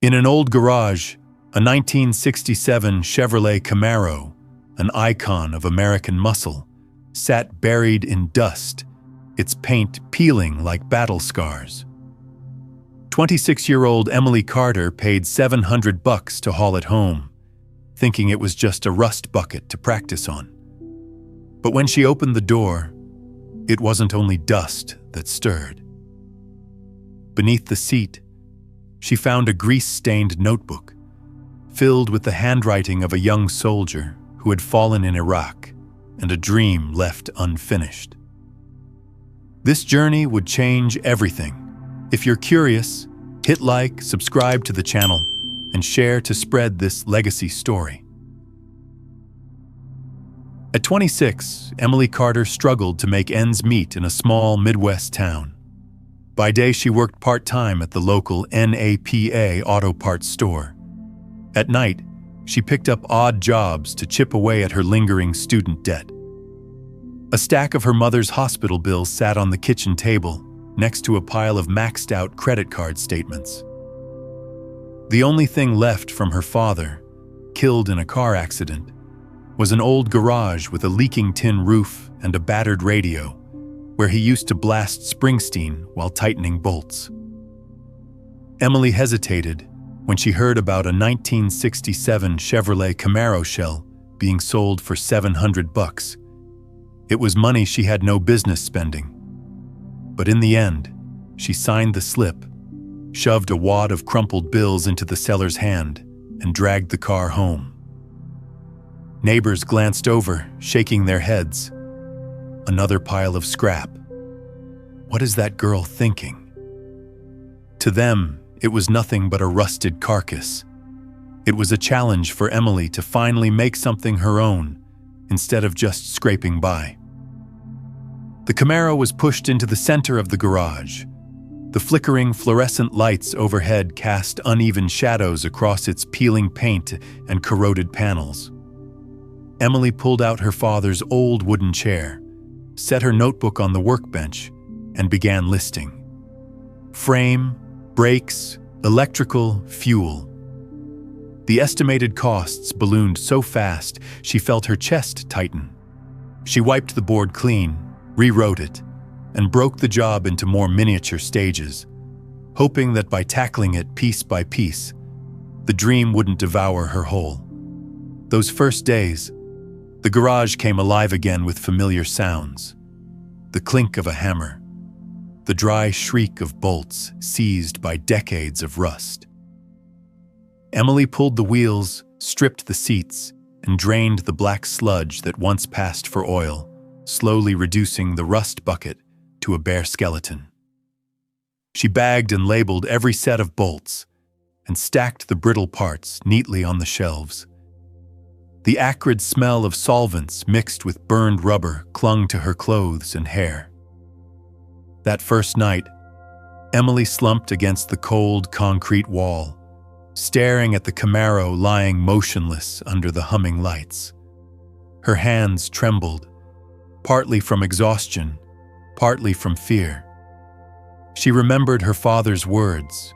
In an old garage, a 1967 Chevrolet Camaro, an icon of American muscle, sat buried in dust, its paint peeling like battle scars. 26-year-old Emily Carter paid $700 to haul it home, thinking it was just a rust bucket to practice on. But when she opened the door, it wasn't only dust that stirred. Beneath the seat, she found a grease-stained notebook filled with the handwriting of a young soldier who had fallen in Iraq and a dream left unfinished. This journey would change everything. If you're curious, hit like, subscribe to the channel, and share to spread this legacy story. At 26, Emily Carter struggled to make ends meet in a small Midwest town. By day, she worked part-time at the local NAPA auto parts store. At night, she picked up odd jobs to chip away at her lingering student debt. A stack of her mother's hospital bills sat on the kitchen table, next to a pile of maxed-out credit card statements. The only thing left from her father, killed in a car accident, was an old garage with a leaking tin roof and a battered radio, where he used to blast Springsteen while tightening bolts. Emily hesitated when she heard about a 1967 Chevrolet Camaro shell being sold for $700. It was money she had no business spending. But in the end, she signed the slip, shoved a wad of crumpled bills into the seller's hand, and dragged the car home. Neighbors glanced over, shaking their heads. Another pile of scrap. What is that girl thinking? To them, it was nothing but a rusted carcass. It was a challenge for Emily to finally make something her own, instead of just scraping by. The Camaro was pushed into the center of the garage. The flickering fluorescent lights overhead cast uneven shadows across its peeling paint and corroded panels. Emily pulled out her father's old wooden chair, set her notebook on the workbench, and began listing. Frame, brakes, electrical, fuel. The estimated costs ballooned so fast she felt her chest tighten. She wiped the board clean, rewrote it, and broke the job into more miniature stages, hoping that by tackling it piece by piece, the dream wouldn't devour her whole. Those first days, the garage came alive again with familiar sounds. The clink of a hammer, the dry shriek of bolts seized by decades of rust. Emily pulled the wheels, stripped the seats, and drained the black sludge that once passed for oil, slowly reducing the rust bucket to a bare skeleton. She bagged and labeled every set of bolts and stacked the brittle parts neatly on the shelves. The acrid smell of solvents mixed with burned rubber clung to her clothes and hair. That first night, Emily slumped against the cold concrete wall, staring at the Camaro lying motionless under the humming lights. Her hands trembled, partly from exhaustion, partly from fear. She remembered her father's words,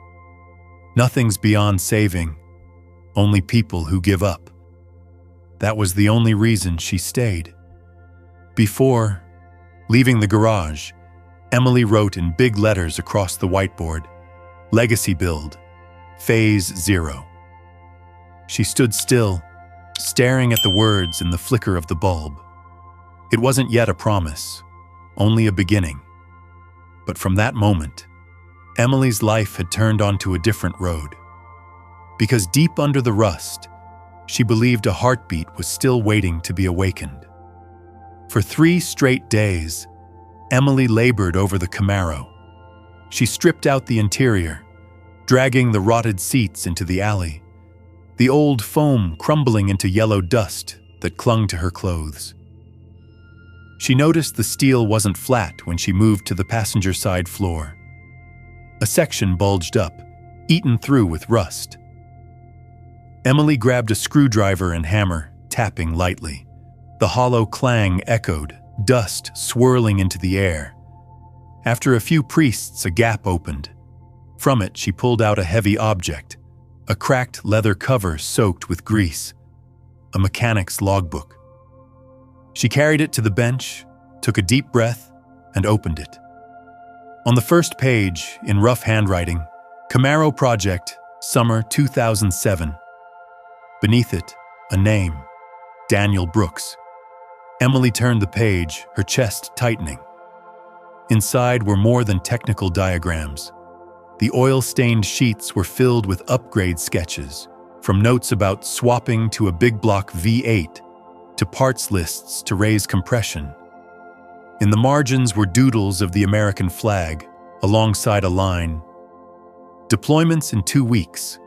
"Nothing's beyond saving, only people who give up." That was the only reason she stayed. Before leaving the garage, Emily wrote in big letters across the whiteboard, "Legacy Build, Phase 0." She stood still, staring at the words in the flicker of the bulb. It wasn't yet a promise, only a beginning. But from that moment, Emily's life had turned onto a different road. Because deep under the rust, she believed a heartbeat was still waiting to be awakened. For 3 straight days, Emily labored over the Camaro. She stripped out the interior, dragging the rotted seats into the alley, the old foam crumbling into yellow dust that clung to her clothes. She noticed the steel wasn't flat when she moved to the passenger side floor. A section bulged up, eaten through with rust. Emily grabbed a screwdriver and hammer, tapping lightly. The hollow clang echoed, dust swirling into the air. After a few priests, a gap opened. From it, she pulled out a heavy object, a cracked leather cover soaked with grease, a mechanic's logbook. She carried it to the bench, took a deep breath, and opened it. On the first page, in rough handwriting, Camaro Project, Summer 2007. Beneath it, a name, Daniel Brooks. Emily turned the page, her chest tightening. Inside were more than technical diagrams. The oil-stained sheets were filled with upgrade sketches, from notes about swapping to a big block V8, to parts lists to raise compression. In the margins were doodles of the American flag, alongside a line, "Deployments in 2 weeks.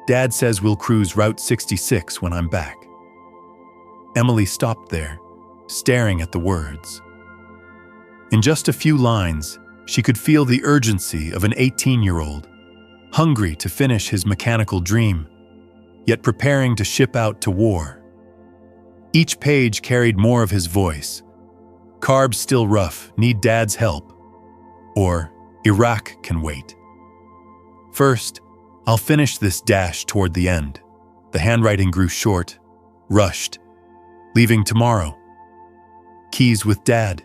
Dad says we'll cruise Route 66 when I'm back." Emily stopped there, staring at the words. In just a few lines, she could feel the urgency of an 18-year-old, hungry to finish his mechanical dream, yet preparing to ship out to war. Each page carried more of his voice. "Carbs still rough, need Dad's help." Or, "Iraq can wait. First, I'll finish this dash toward the end." The handwriting grew short, rushed. "Leaving tomorrow. Keys with Dad.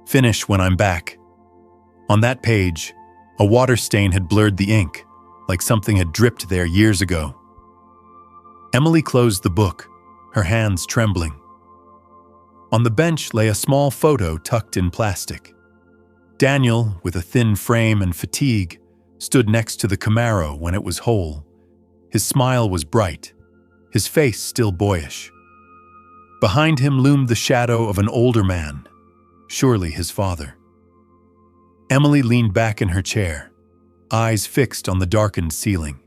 Finish when I'm back." On that page, a water stain had blurred the ink, like something had dripped there years ago. Emily closed the book, her hands trembling. On the bench lay a small photo tucked in plastic. Daniel, with a thin frame and fatigue, stood next to the Camaro when it was whole. His smile was bright, his face still boyish. Behind him loomed the shadow of an older man, surely his father. Emily leaned back in her chair, eyes fixed on the darkened ceiling.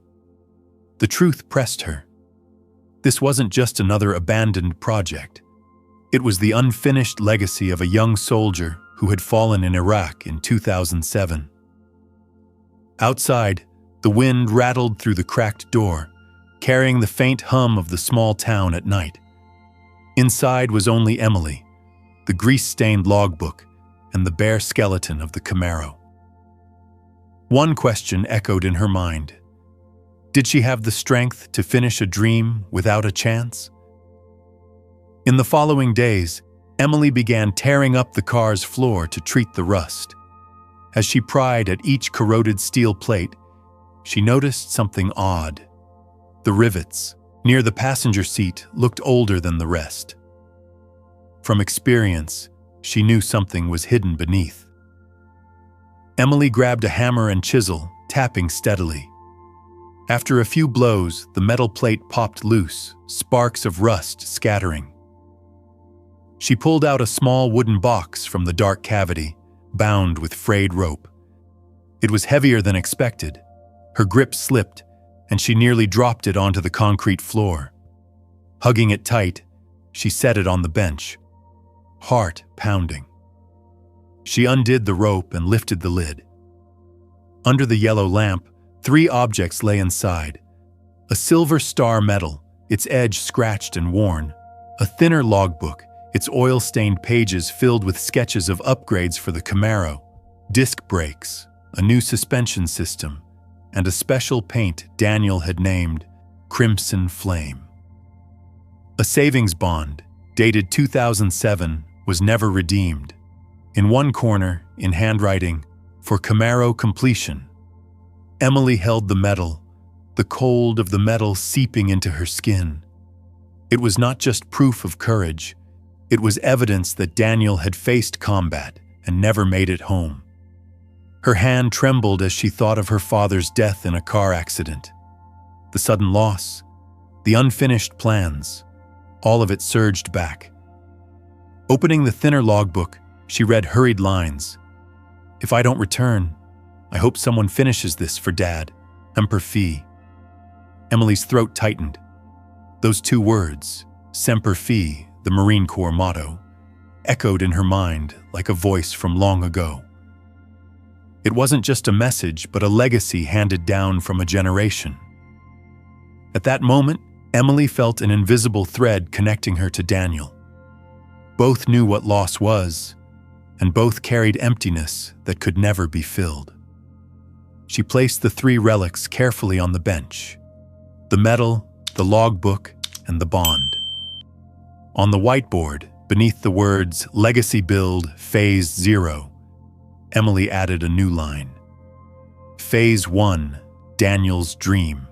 The truth pressed her. This wasn't just another abandoned project. It was the unfinished legacy of a young soldier who had fallen in Iraq in 2007. Outside, the wind rattled through the cracked door, carrying the faint hum of the small town at night. Inside was only Emily, the grease-stained logbook, and the bare skeleton of the Camaro. One question echoed in her mind. Did she have the strength to finish a dream without a chance? In the following days, Emily began tearing up the car's floor to treat the rust. As she pried at each corroded steel plate, she noticed something odd. The rivets, near the passenger seat, looked older than the rest. From experience, she knew something was hidden beneath. Emily grabbed a hammer and chisel, tapping steadily. After a few blows, the metal plate popped loose, sparks of rust scattering. She pulled out a small wooden box from the dark cavity, bound with frayed rope. It was heavier than expected. Her grip slipped, and she nearly dropped it onto the concrete floor. Hugging it tight, she set it on the bench, heart pounding. She undid the rope and lifted the lid. Under the yellow lamp, 3 objects lay inside. A silver star medal, its edge scratched and worn. A thinner logbook, its oil-stained pages filled with sketches of upgrades for the Camaro. Disc brakes, a new suspension system, and a special paint Daniel had named Crimson Flame. A savings bond, dated 2007, was never redeemed. In one corner, in handwriting, "For Camaro completion." Emily held the metal, the cold of the metal seeping into her skin. It was not just proof of courage, it was evidence that Daniel had faced combat and never made it home. Her hand trembled as she thought of her father's death in a car accident. The sudden loss, the unfinished plans, all of it surged back. Opening the thinner logbook, she read hurried lines. "If I don't return, I hope someone finishes this for Dad. Semper Fi." Emily's throat tightened. Those 2 words, Semper Fi, the Marine Corps motto, echoed in her mind like a voice from long ago. It wasn't just a message, but a legacy handed down from a generation. At that moment, Emily felt an invisible thread connecting her to Daniel. Both knew what loss was, and both carried emptiness that could never be filled. She placed the 3 relics carefully on the bench, the medal, the logbook, and the bond. On the whiteboard, beneath the words Legacy Build Phase 0, Emily added a new line. Phase 1, Daniel's Dream.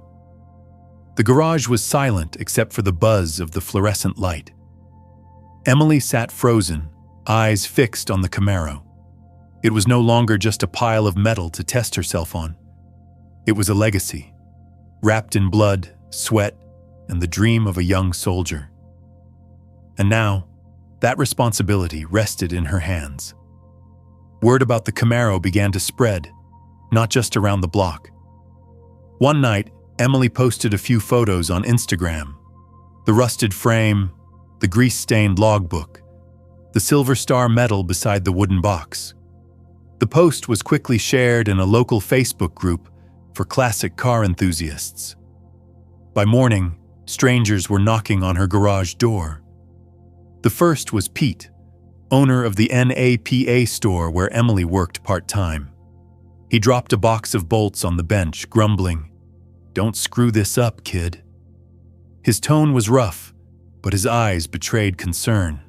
The garage was silent except for the buzz of the fluorescent light. Emily sat frozen, eyes fixed on the Camaro. It was no longer just a pile of metal to test herself on. It was a legacy, wrapped in blood, sweat, and the dream of a young soldier. And now, that responsibility rested in her hands. Word about the Camaro began to spread, not just around the block. One night, Emily posted a few photos on Instagram. The rusted frame, the grease-stained logbook, the silver star medal beside the wooden box. The post was quickly shared in a local Facebook group for classic car enthusiasts. By morning, strangers were knocking on her garage door. The first was Pete, owner of the NAPA store where Emily worked part-time. He dropped a box of bolts on the bench, grumbling, "Don't screw this up, kid." His tone was rough, but his eyes betrayed concern.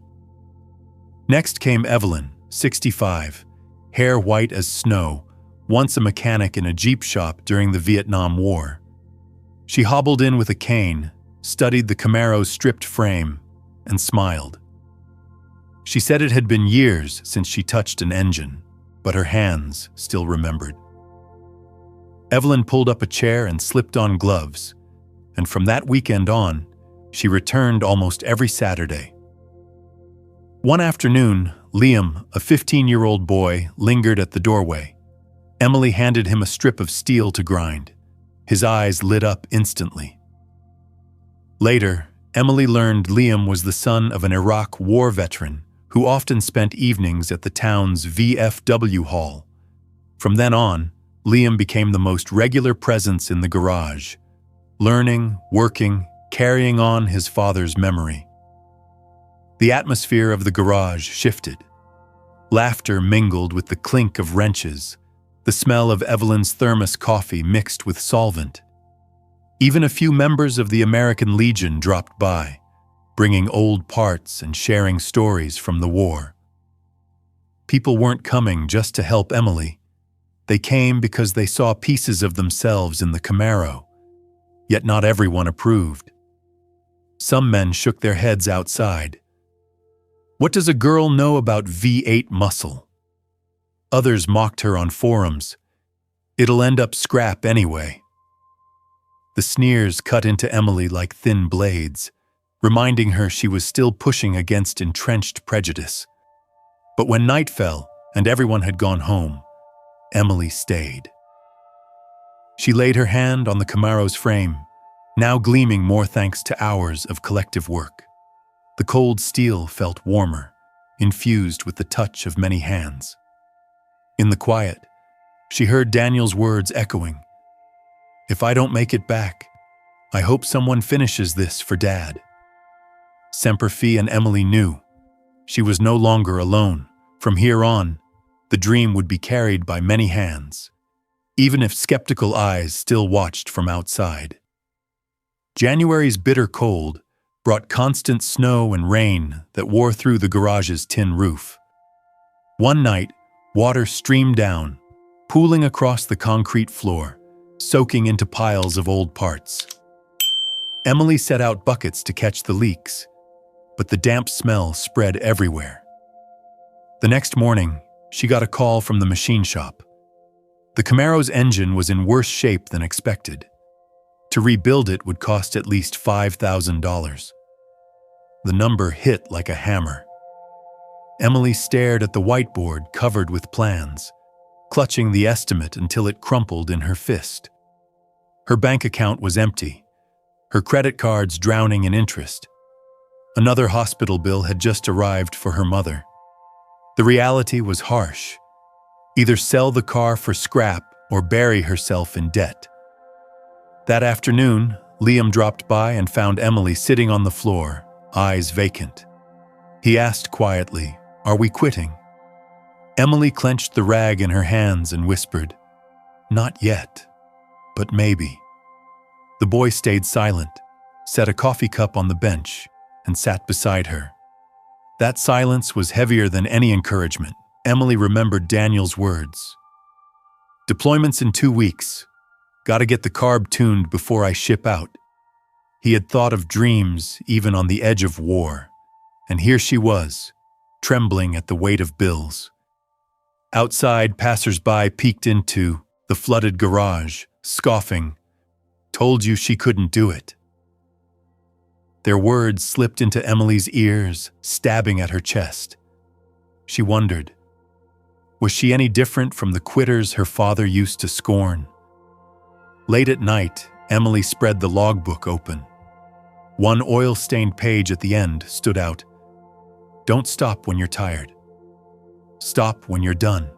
Next came Evelyn, 65, hair white as snow, once a mechanic in a Jeep shop during the Vietnam War. She hobbled in with a cane, studied the Camaro's stripped frame, and smiled. She said it had been years since she touched an engine, but her hands still remembered. Evelyn pulled up a chair and slipped on gloves, and from that weekend on, she returned almost every Saturday. One afternoon, Liam, a 15-year-old boy, lingered at the doorway. Emily handed him a strip of steel to grind. His eyes lit up instantly. Later, Emily learned Liam was the son of an Iraq war veteran who often spent evenings at the town's VFW hall. From then on, Liam became the most regular presence in the garage, learning, working, carrying on his father's memory. The atmosphere of the garage shifted. Laughter mingled with the clink of wrenches, the smell of Evelyn's thermos coffee mixed with solvent. Even a few members of the American Legion dropped by, bringing old parts and sharing stories from the war. People weren't coming just to help Emily. They came because they saw pieces of themselves in the Camaro, yet not everyone approved. Some men shook their heads outside. What does a girl know about V8 muscle? Others mocked her on forums. It'll end up scrap anyway. The sneers cut into Emily like thin blades, reminding her she was still pushing against entrenched prejudice. But when night fell and everyone had gone home, Emily stayed. She laid her hand on the Camaro's frame, now gleaming more thanks to hours of collective work. The cold steel felt warmer, infused with the touch of many hands. In the quiet, she heard Daniel's words echoing, "If I don't make it back, I hope someone finishes this for Dad." Semper Fi and Emily knew she was no longer alone. From here on, the dream would be carried by many hands, even if skeptical eyes still watched from outside. January's bitter cold brought constant snow and rain that wore through the garage's tin roof. One night, water streamed down, pooling across the concrete floor, soaking into piles of old parts. Emily set out buckets to catch the leaks, but the damp smell spread everywhere. The next morning, she got a call from the machine shop. The Camaro's engine was in worse shape than expected. To rebuild it would cost at least $5,000. The number hit like a hammer. Emily stared at the whiteboard covered with plans, clutching the estimate until it crumpled in her fist. Her bank account was empty, her credit cards drowning in interest. Another hospital bill had just arrived for her mother. The reality was harsh. Either sell the car for scrap or bury herself in debt. That afternoon, Liam dropped by and found Emily sitting on the floor, eyes vacant. He asked quietly, "Are we quitting?" Emily clenched the rag in her hands and whispered, "Not yet, but maybe." The boy stayed silent, set a coffee cup on the bench, and sat beside her. That silence was heavier than any encouragement. Emily remembered Daniel's words. "Deployment's in 2 weeks. Gotta get the carb tuned before I ship out." He had thought of dreams even on the edge of war, and here she was, trembling at the weight of bills. Outside, passers-by peeked into the flooded garage, scoffing. "Told you she couldn't do it." Their words slipped into Emily's ears, stabbing at her chest. She wondered, was she any different from the quitters her father used to scorn? Late at night, Emily spread the logbook open. One oil-stained page at the end stood out. "Don't stop when you're tired. Stop when you're done."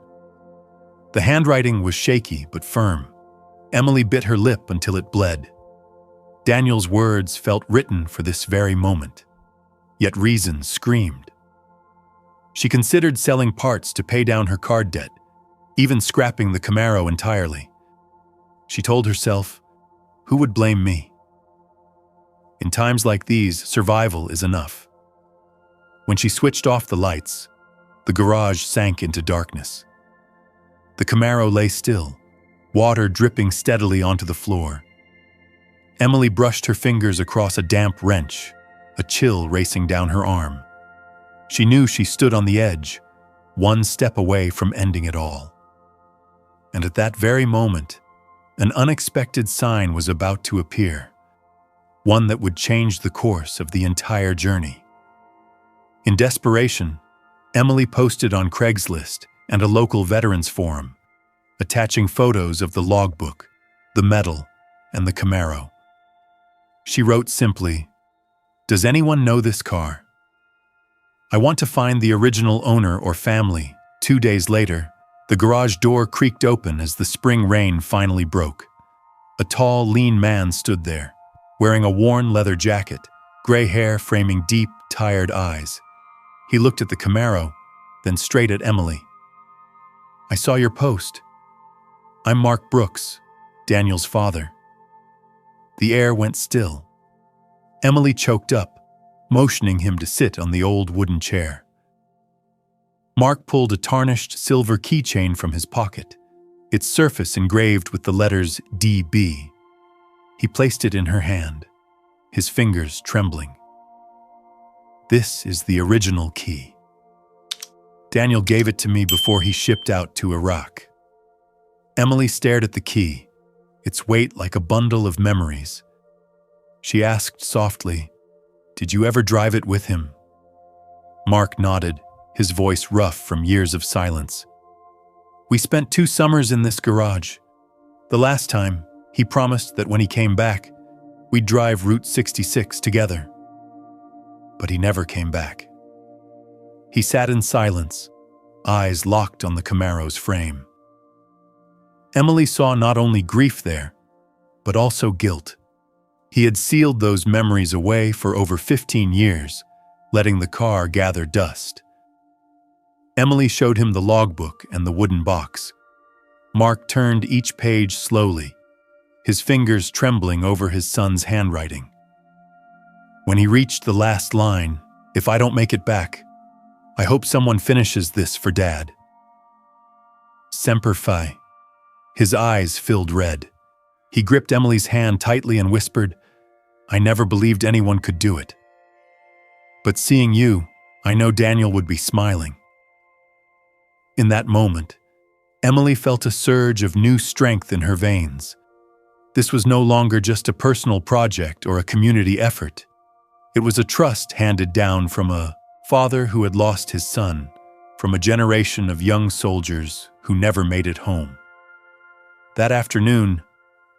The handwriting was shaky but firm. Emily bit her lip until it bled. Daniel's words felt written for this very moment, yet reason screamed. She considered selling parts to pay down her card debt, even scrapping the Camaro entirely. She told herself, who would blame me? In times like these, survival is enough. When she switched off the lights, the garage sank into darkness. The Camaro lay still, water dripping steadily onto the floor. Emily brushed her fingers across a damp wrench, a chill racing down her arm. She knew she stood on the edge, one step away from ending it all. And at that very moment, an unexpected sign was about to appear, one that would change the course of the entire journey. In desperation, Emily posted on Craigslist and a local veterans forum, attaching photos of the logbook, the medal, and the Camaro. She wrote simply, "Does anyone know this car? I want to find the original owner or family." 2 days later, the garage door creaked open as the spring rain finally broke. A tall, lean man stood there, wearing a worn leather jacket, gray hair framing deep, tired eyes. He looked at the Camaro, then straight at Emily. "I saw your post. I'm Mark Brooks, Daniel's father." The air went still. Emily choked up, motioning him to sit on the old wooden chair. Mark pulled a tarnished silver keychain from his pocket, its surface engraved with the letters DB. He placed it in her hand, his fingers trembling. "This is the original key. Daniel gave it to me before he shipped out to Iraq." Emily stared at the key, its weight like a bundle of memories. She asked softly, "Did you ever drive it with him?" Mark nodded, his voice rough from years of silence. "We spent 2 summers in this garage. The last time, he promised that when he came back, we'd drive Route 66 together. But he never came back." He sat in silence, eyes locked on the Camaro's frame. Emily saw not only grief there, but also guilt. He had sealed those memories away for over 15 years, letting the car gather dust. Emily showed him the logbook and the wooden box. Mark turned each page slowly, his fingers trembling over his son's handwriting. When he reached the last line, "If I don't make it back, I hope someone finishes this for Dad." Semper Fi. His eyes filled red. He gripped Emily's hand tightly and whispered, "I never believed anyone could do it. But seeing you, I know Daniel would be smiling." In that moment, Emily felt a surge of new strength in her veins. This was no longer just a personal project or a community effort. It was a trust handed down from a father who had lost his son, from a generation of young soldiers who never made it home. That afternoon,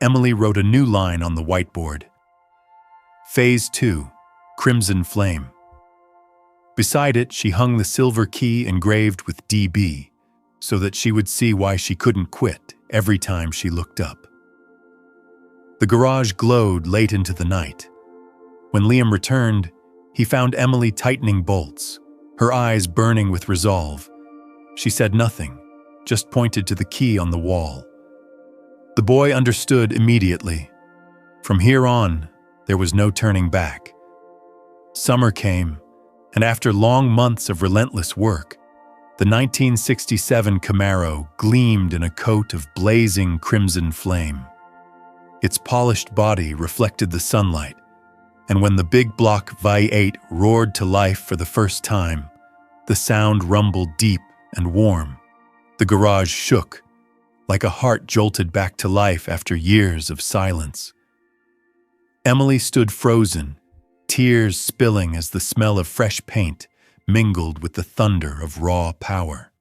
Emily wrote a new line on the whiteboard. Phase 2, Crimson Flame. Beside it, she hung the silver key engraved with DB, so that she would see why she couldn't quit every time she looked up. The garage glowed late into the night. When Liam returned, he found Emily tightening bolts, her eyes burning with resolve. She said nothing, just pointed to the key on the wall. The boy understood immediately. From here on, there was no turning back. Summer came, and after long months of relentless work, the 1967 Camaro gleamed in a coat of blazing crimson flame. Its polished body reflected the sunlight, and when the big block V8 roared to life for the first time, the sound rumbled deep and warm. The garage shook, like a heart jolted back to life after years of silence. Emily stood frozen, tears spilling as the smell of fresh paint mingled with the thunder of raw power.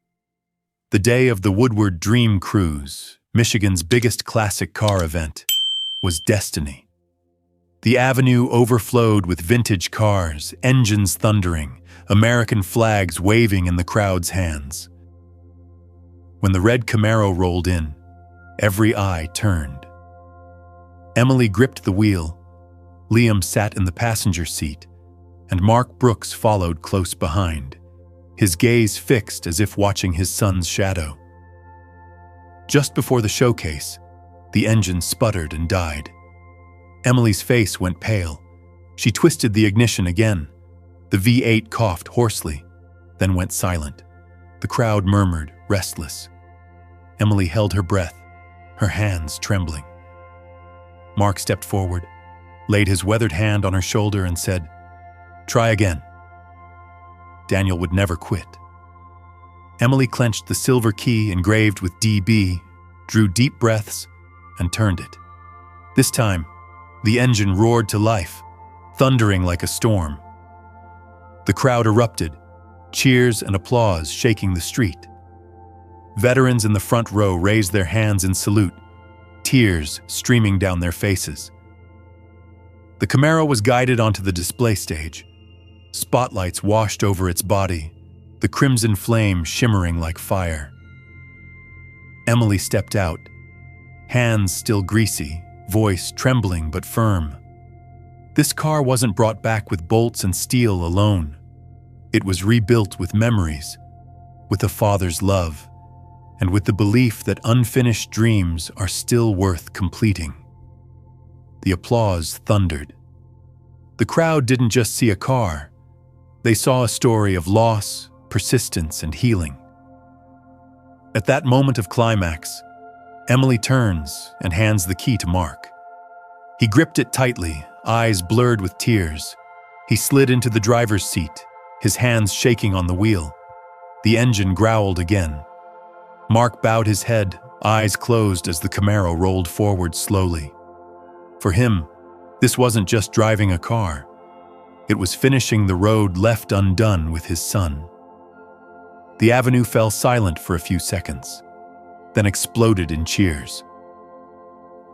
The day of the Woodward Dream Cruise, Michigan's biggest classic car event, was destiny. The avenue overflowed with vintage cars, engines thundering, American flags waving in the crowd's hands. When the red Camaro rolled in, every eye turned. Emily gripped the wheel, Liam sat in the passenger seat, and Mark Brooks followed close behind, his gaze fixed as if watching his son's shadow. Just before the showcase, the engine sputtered and died. Emily's face went pale. She twisted the ignition again. The V8 coughed hoarsely, then went silent. The crowd murmured, restless. Emily held her breath, her hands trembling. Mark stepped forward, laid his weathered hand on her shoulder and said, "Try again." Daniel would never quit. Emily clenched the silver key engraved with DB, drew deep breaths, and turned it. This time, the engine roared to life, thundering like a storm. The crowd erupted, cheers and applause shaking the street. Veterans in the front row raised their hands in salute, tears streaming down their faces. The Camaro was guided onto the display stage. Spotlights washed over its body, the crimson flame shimmering like fire. Emily stepped out, hands still greasy, voice trembling but firm. This car wasn't brought back with bolts and steel alone. It was rebuilt with memories, with a father's love, and with the belief that unfinished dreams are still worth completing. The applause thundered. The crowd didn't just see a car. They saw a story of loss, persistence, and healing. At that moment of climax, Emily turns and hands the key to Mark. He gripped it tightly, eyes blurred with tears. He slid into the driver's seat, his hands shaking on the wheel. The engine growled again. Mark bowed his head, eyes closed as the Camaro rolled forward slowly. For him, this wasn't just driving a car. It was finishing the road left undone with his son. The avenue fell silent for a few seconds, then exploded in cheers.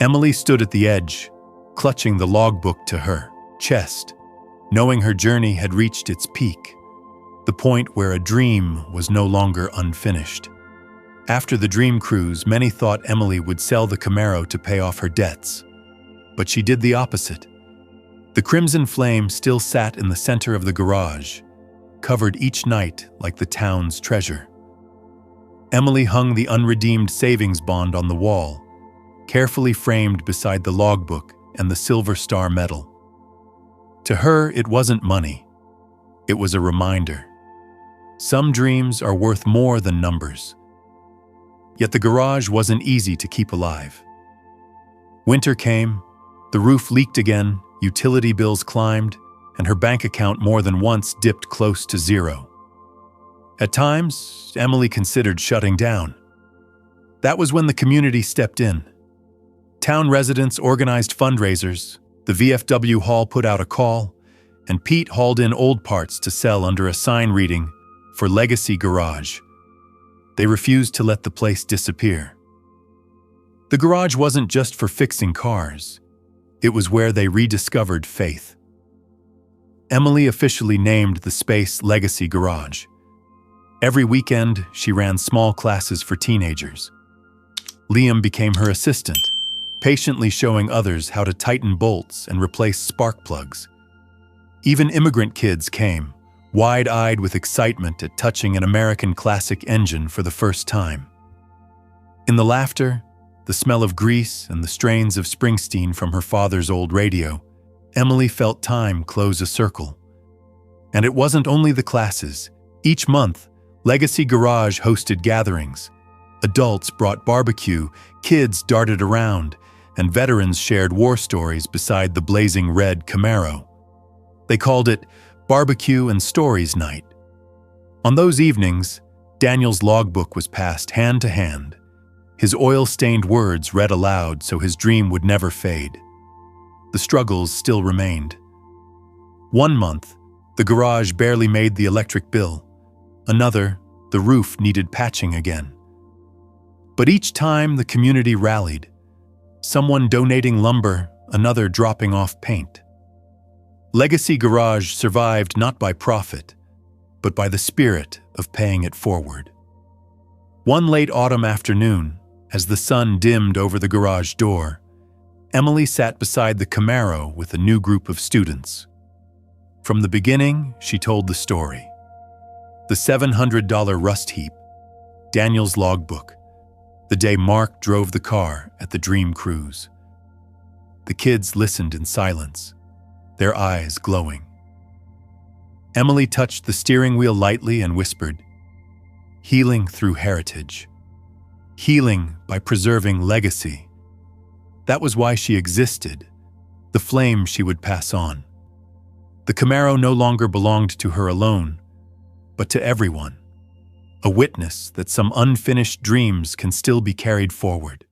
Emily stood at the edge, clutching the logbook to her chest, knowing her journey had reached its peak, the point where a dream was no longer unfinished. After the Dream Cruise, many thought Emily would sell the Camaro to pay off her debts. But she did the opposite. The crimson flame still sat in the center of the garage, covered each night like the town's treasure. Emily hung the unredeemed savings bond on the wall, carefully framed beside the logbook and the Silver Star medal. To her, it wasn't money. It was a reminder. Some dreams are worth more than numbers. Yet the garage wasn't easy to keep alive. Winter came, the roof leaked again, utility bills climbed, and her bank account more than once dipped close to zero. At times, Emily considered shutting down. That was when the community stepped in. Town residents organized fundraisers, the VFW hall put out a call, and Pete hauled in old parts to sell under a sign reading, "For Legacy Garage." They refused to let the place disappear. The garage wasn't just for fixing cars. It was where they rediscovered faith. Emily officially named the space Legacy Garage. Every weekend, she ran small classes for teenagers. Liam became her assistant, patiently showing others how to tighten bolts and replace spark plugs. Even immigrant kids came, wide-eyed with excitement at touching an American classic engine for the first time. In the laughter, the smell of grease, and the strains of Springsteen from her father's old radio, Emily felt time close a circle. And it wasn't only the classes. Each month, Legacy Garage hosted gatherings. Adults brought barbecue, kids darted around, and veterans shared war stories beside the blazing red Camaro. They called it Barbecue and Stories Night. On those evenings, Daniel's logbook was passed hand to hand, his oil-stained words read aloud so his dream would never fade. The struggles still remained. One month, the garage barely made the electric bill. Another, the roof needed patching again. But each time the community rallied, someone donating lumber, another dropping off paint. Legacy Garage survived not by profit, but by the spirit of paying it forward. One late autumn afternoon, as the sun dimmed over the garage door, Emily sat beside the Camaro with a new group of students. From the beginning, she told the story. The $700 rust heap, Daniel's logbook, the day Mark drove the car at the Dream Cruise. The kids listened in silence, their eyes glowing. Emily touched the steering wheel lightly and whispered, "Healing through heritage. Healing by preserving legacy." That was why she existed, the flame she would pass on. The Camaro no longer belonged to her alone, but to everyone, a witness that some unfinished dreams can still be carried forward.